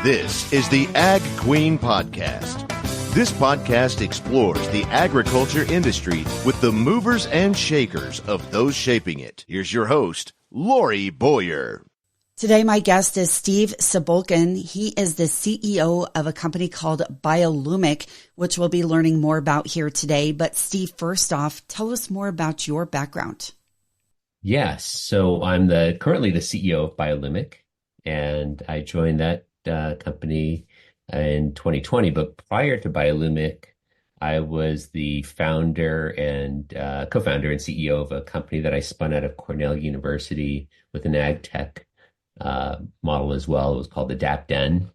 This is the Ag Queen Podcast. This podcast explores the agriculture industry with the movers and shakers of those shaping it. Here's your host, Lori Boyer. Today, my guest is Steve Cebulkin. He is the CEO of a company called BioLumic, which we'll be learning more about here today. But Steve, first off, tell us more about your background. Yes. So I'm currently the CEO of BioLumic, and I joined that company in 2020. But prior to BioLumic, I was the founder and co-founder and CEO of a company that I spun out of Cornell University with an ag tech model as well. It was called Adapten,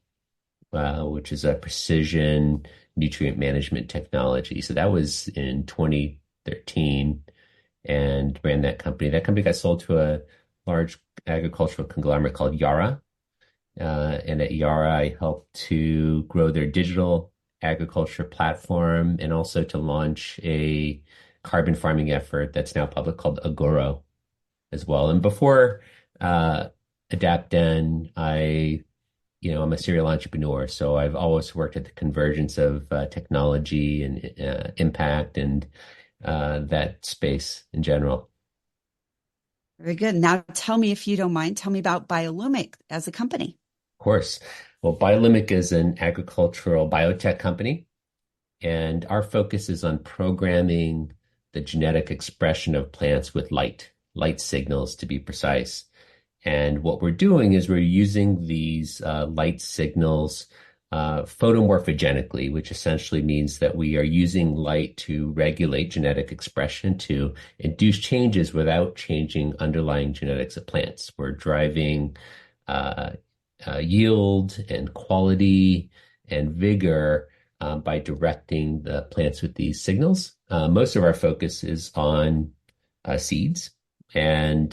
which is a precision nutrient management technology. So that was in 2013 and ran that company. That company got sold to a large agricultural conglomerate called Yara. And at Yara, I helped to grow their digital agriculture platform and also to launch a carbon farming effort that's now public called Agoro as well. And before Adapten, I'm a serial entrepreneur, so I've always worked at the convergence of technology and impact and that space in general. Very good. Now tell me, if you don't mind, tell me about BioLumic as a company. Of course. Well, BioLumic is an agricultural biotech company, and our focus is on programming the genetic expression of plants with light signals to be precise. And what we're doing is we're using these light signals photomorphogenically, which essentially means that we are using light to regulate genetic expression to induce changes without changing underlying genetics of plants. We're driving yield and quality and vigor by directing the plants with these signals. Most of our focus is on seeds. And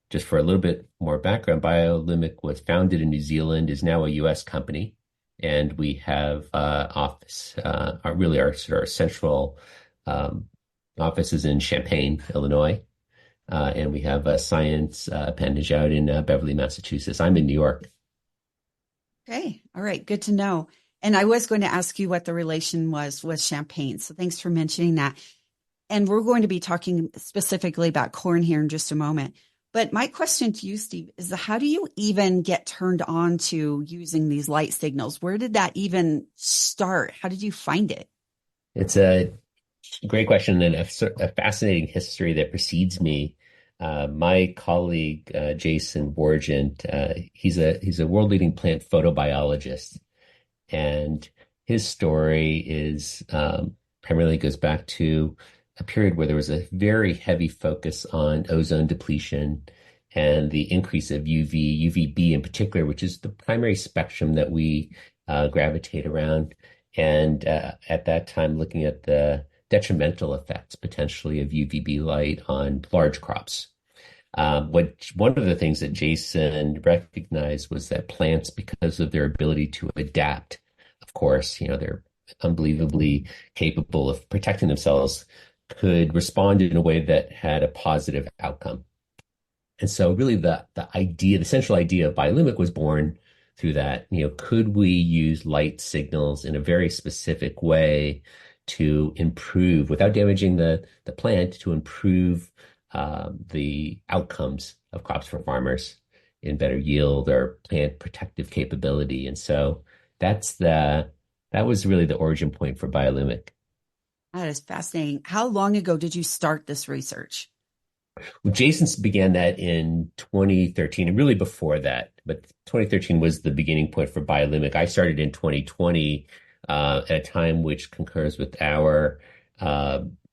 just for a little bit more background, BioLumic was founded in New Zealand, is now a U.S. company. And we have office, our central office is in Champaign, Illinois. And we have a science appendage out in Beverly, Massachusetts. I'm in New York. Okay. All right. Good to know. And I was going to ask you what the relation was with Champagne. So thanks for mentioning that. And we're going to be talking specifically about corn here in just a moment. But my question to you, Steve, is how do you even get turned on to using these light signals? Where did that even start? How did you find it? It's a great question and a fascinating history that precedes me. My colleague, Jason Borgent, he's a world-leading plant photobiologist. And his story is primarily goes back to a period where there was a very heavy focus on ozone depletion and the increase of UVB in particular, which is the primary spectrum that we gravitate around. And at that time, looking at the detrimental effects potentially of UVB light on large crops. One of the things that Jason recognized was that plants, because of their ability to adapt, of course, they're unbelievably capable of protecting themselves, could respond in a way that had a positive outcome. And so really the central idea of BioLumic was born through that. Could we use light signals in a very specific way to improve, without damaging the plant, to improve the outcomes of crops for farmers in better yield or plant protective capability. And so that was really the origin point for BioLumic. That is fascinating. How long ago did you start this research? Well, Jason began that in 2013, and really before that, but 2013 was the beginning point for BioLumic. I started in 2020 at a time which concurs with our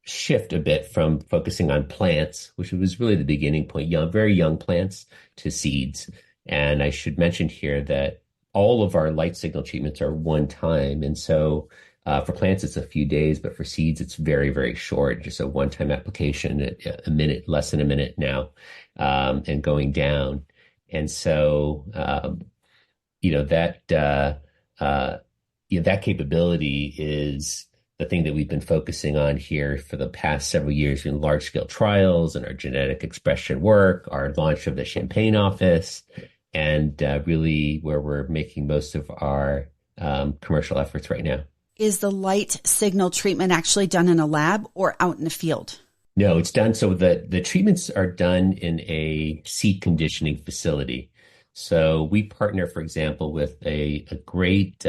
shift a bit from focusing on plants, which was really the beginning point, very young plants, to seeds. And I should mention here that all of our light signal treatments are one time. And so for plants, it's a few days, but for seeds, it's very, very short, just a one-time application, a minute, less than a minute now, and going down. And so, that capability is the thing that we've been focusing on here for the past several years in large-scale trials and our genetic expression work, our launch of the Champaign office, and really where we're making most of our commercial efforts right now. Is the light signal treatment actually done in a lab or out in the field? No, it's done. So the treatments are done in a seed conditioning facility. So we partner, for example, with a great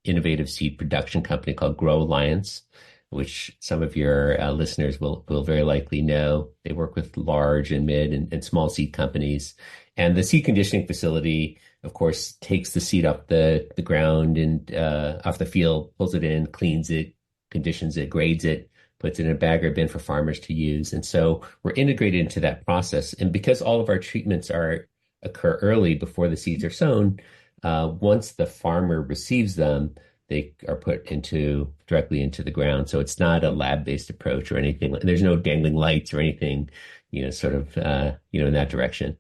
innovative seed production company called Grow Alliance, which some of your listeners will very likely know. They work with large and mid and small seed companies. And the seed conditioning facility, of course, takes the seed off the ground and off the field, pulls it in, cleans it, conditions it, grades it, puts it in a bag or bin for farmers to use. And so we're integrated into that process. And because all of our treatments occur early before the seeds are sown, once the farmer receives them, they are put directly into the ground. So it's not a lab-based approach or anything. There's no dangling lights or anything, sort of, in that direction.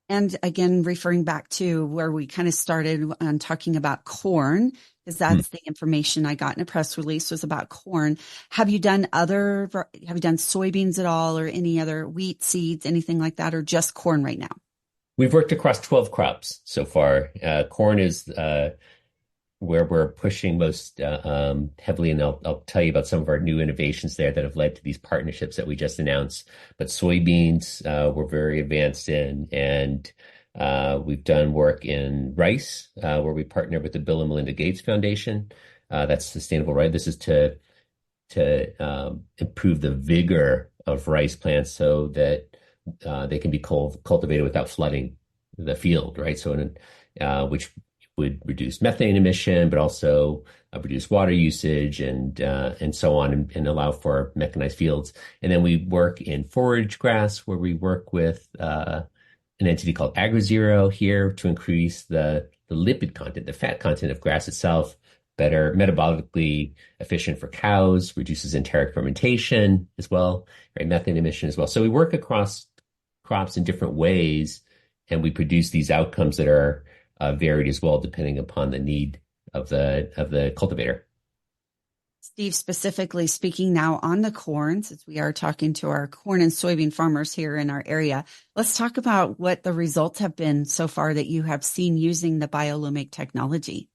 And again, referring back to where we kind of started on talking about corn, because that's the information I got in a press release was about corn. Have you done soybeans at all or any other wheat seeds, anything like that, or just corn right now? We've worked across 12 crops so far. Corn is where we're pushing most heavily, and I'll tell you about some of our new innovations there that have led to these partnerships that we just announced. But soybeans, we're very advanced in, and we've done work in rice, where we partner with the Bill and Melinda Gates Foundation. That's sustainable, right? This is to improve the vigor of rice plants so that they can be cultivated without flooding the field, right? So, which would reduce methane emission, but also reduce water usage and so on, and allow for mechanized fields. And then we work in forage grass, where we work with an entity called AgriZero here to increase the lipid content, the fat content of grass itself, better metabolically efficient for cows, reduces enteric fermentation as well, right? Methane emission as well. So we work across crops in different ways, and we produce these outcomes that are varied as well, depending upon the need of the cultivator. Steve, specifically speaking now on the corn, since we are talking to our corn and soybean farmers here in our area, let's talk about what the results have been so far that you have seen using the BioLumic technology.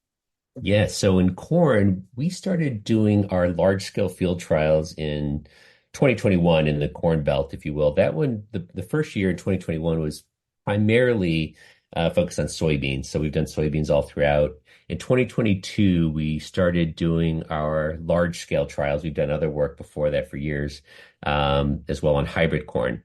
Yeah, so in corn, we started doing our large-scale field trials in 2021 in the Corn Belt, if you will. That one, the first year in 2021 was primarily focused on soybeans. So we've done soybeans all throughout. In 2022, we started doing our large-scale trials. We've done other work before that for years, as well on hybrid corn,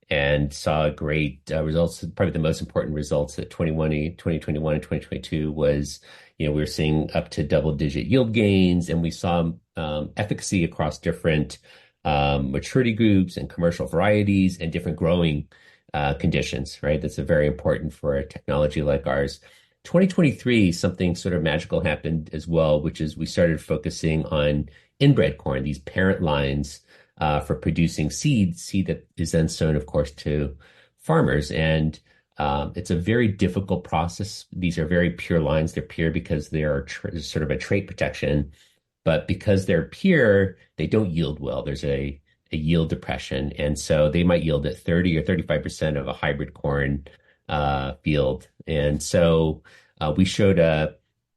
and saw great results. Probably the most important results at 2021 and 2022 was, we were seeing up to double-digit yield gains, and we saw efficacy across different maturity groups and commercial varieties and different growing conditions, right? That's very important for a technology like ours. 2023, something sort of magical happened as well, which is we started focusing on inbred corn, these parent lines for producing seed that is then sown, of course, to farmers. And it's a very difficult process. These are very pure lines. They're pure because they are sort of a trait protection, but because they're pure, they don't yield well. There's a yield depression. And so they might yield at 30 or 35% of a hybrid corn field. And so we showed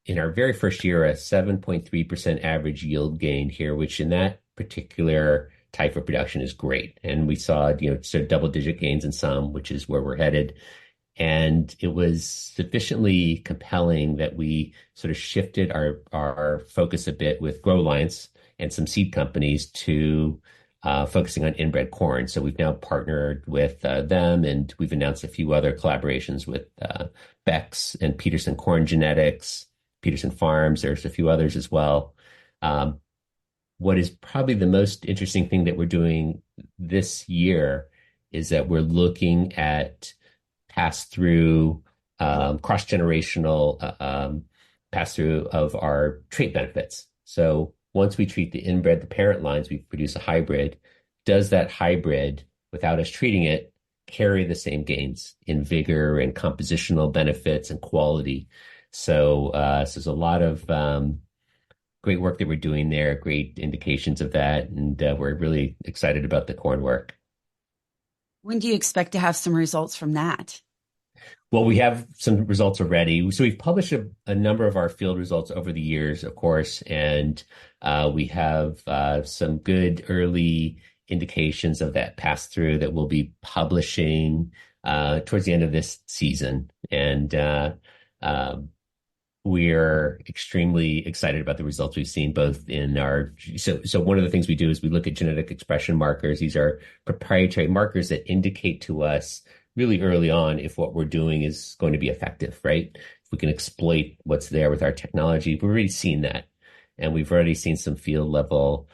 in our very first year, a 7.3% average yield gain here, which in that particular type of production is great. And we saw, sort of double-digit gains in some, which is where we're headed. And it was sufficiently compelling that we sort of shifted our focus a bit with Grow Alliance and some seed companies to focusing on inbred corn. So we've now partnered with them, and we've announced a few other collaborations with Beck's and Peterson Corn Genetics, Peterson Farms. There's a few others as well. What is probably the most interesting thing that we're doing this year is that we're looking at pass-through, cross-generational pass-through of our trait benefits. So once we treat the inbred, the parent lines, we produce a hybrid. Does that hybrid, without us treating it, carry the same gains in vigor and compositional benefits and quality? So there's a lot of great work that we're doing there, great indications of that, and we're really excited about the corn work. When do you expect to have some results from that? Well, we have some results already. So we've published a number of our field results over the years, of course, and we have some good early indications of that pass through that we'll be publishing towards the end of this season. And um, we're extremely excited about the results we've seen both in our so one of the things we do is we look at genetic expression markers. These are proprietary markers that indicate to us really early on if what we're doing is going to be effective, right? If we can exploit what's there with our technology. We've already seen that, and we've already seen some field level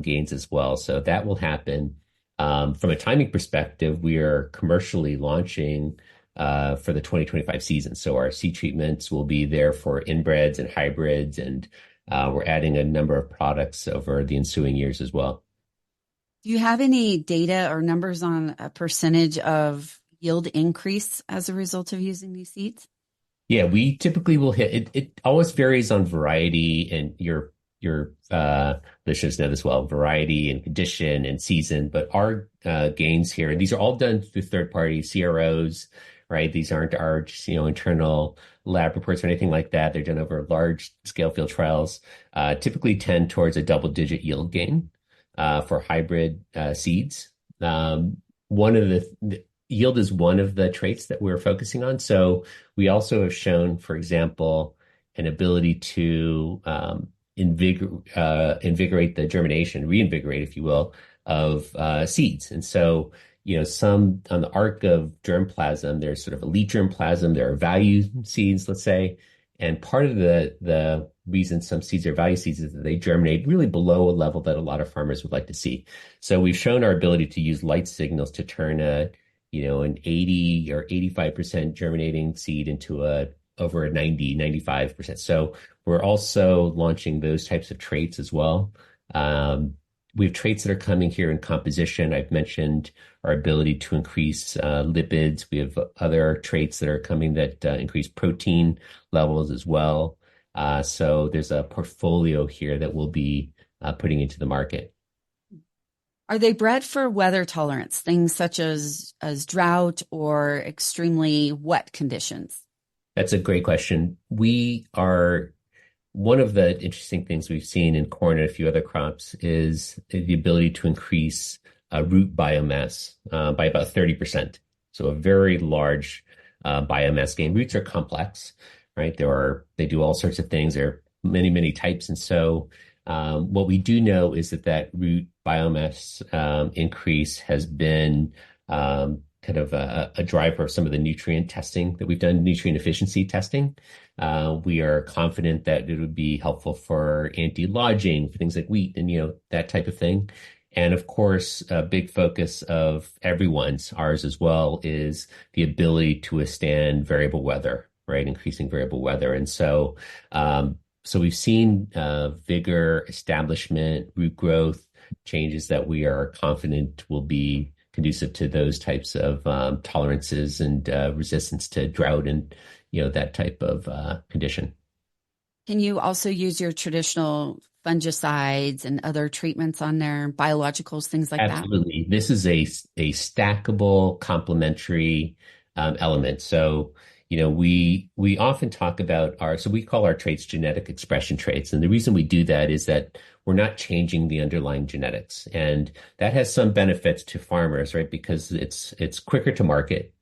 gains as well. So that will happen. From a timing perspective, we are commercially launching for the 2025 season. So our seed treatments will be there for inbreds and hybrids, and we're adding a number of products over the ensuing years as well. Do you have any data or numbers on a percentage of yield increase as a result of using these seeds? Yeah, we typically will hit it. It always varies on variety, and your listeners know this well, variety and condition and season. But our gains here, and these are all done through third-party CROs, right? These aren't our internal lab reports or anything like that. They're done over large-scale field trials. Typically tend towards a double-digit yield gain for hybrid seeds. One of the yield is one of the traits that we're focusing on. So we also have shown, for example, an ability to invigorate the germination, reinvigorate, if you will, of seeds. And so, some on the arc of germplasm, there's sort of elite germplasm, there are value seeds, let's say. And part of the reason some seeds are value seeds is that they germinate really below a level that a lot of farmers would like to see. So we've shown our ability to use light signals to turn an 80 or 85% germinating seed into over a 90, 95%. So we're also launching those types of traits as well. We have traits that are coming here in composition. I've mentioned our ability to increase lipids. We have other traits that are coming that increase protein levels as well. So there's a portfolio here that we'll be putting into the market. Are they bred for weather tolerance, things such as drought or extremely wet conditions? That's a great question. One of the interesting things we've seen in corn and a few other crops is the ability to increase root biomass by about 30%. So a very large biomass gain. Roots are complex, right? They do all sorts of things. There are many, many types. And so what we do know is that root biomass increase has been kind of a driver of some of the nutrient testing that we've done, nutrient efficiency testing. We are confident that it would be helpful for anti-lodging, for things like wheat and, that type of thing. And of course, a big focus of everyone's, ours as well, is the ability to withstand variable weather, right? Increasing variable weather. And so, we've seen vigor, establishment, root growth changes that we are confident will be conducive to those types of tolerances and resistance to drought and that type of condition. Can you also use your traditional fungicides and other treatments on there, biologicals, things like that? Absolutely. This is a stackable complementary element. So we often talk about so we call our traits genetic expression traits. And the reason we do that is that we're not changing the underlying genetics. And that has some benefits to farmers, right? Because it's quicker to market.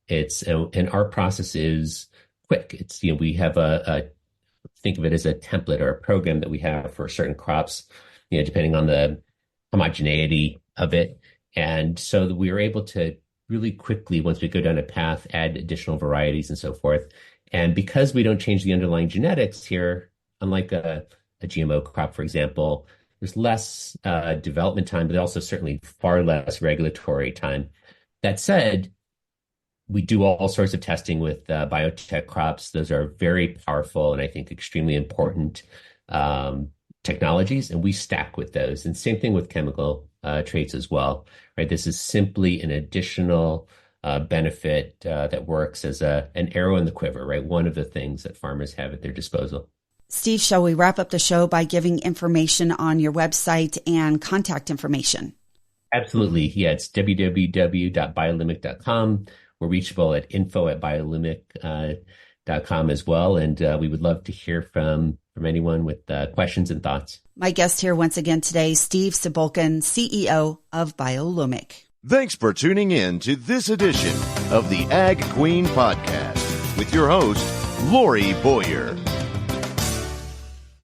And our process is quick. We have think of it as a template or a program that we have for certain crops, depending on the homogeneity of it. And so that we are able to really quickly, once we go down a path, add additional varieties and so forth. And because we don't change the underlying genetics here, unlike a GMO crop, for example, there's less development time, but also certainly far less regulatory time. That said, we do all sorts of testing with biotech crops. Those are very powerful and I think extremely important technologies, and we stack with those. And same thing with chemical traits as well, right? This is simply an additional benefit that works as an arrow in the quiver, right? One of the things that farmers have at their disposal. Steve, shall we wrap up the show by giving information on your website and contact information? Absolutely. Yeah, it's www.biolumic.com. We're reachable at info@biolumic.com as well. And we would love to hear from anyone with questions and thoughts. My guest here once again today, Steve Cebulkin, CEO of BioLumic. Thanks for tuning in to this edition of the Ag Queen Podcast with your host, Lori Boyer.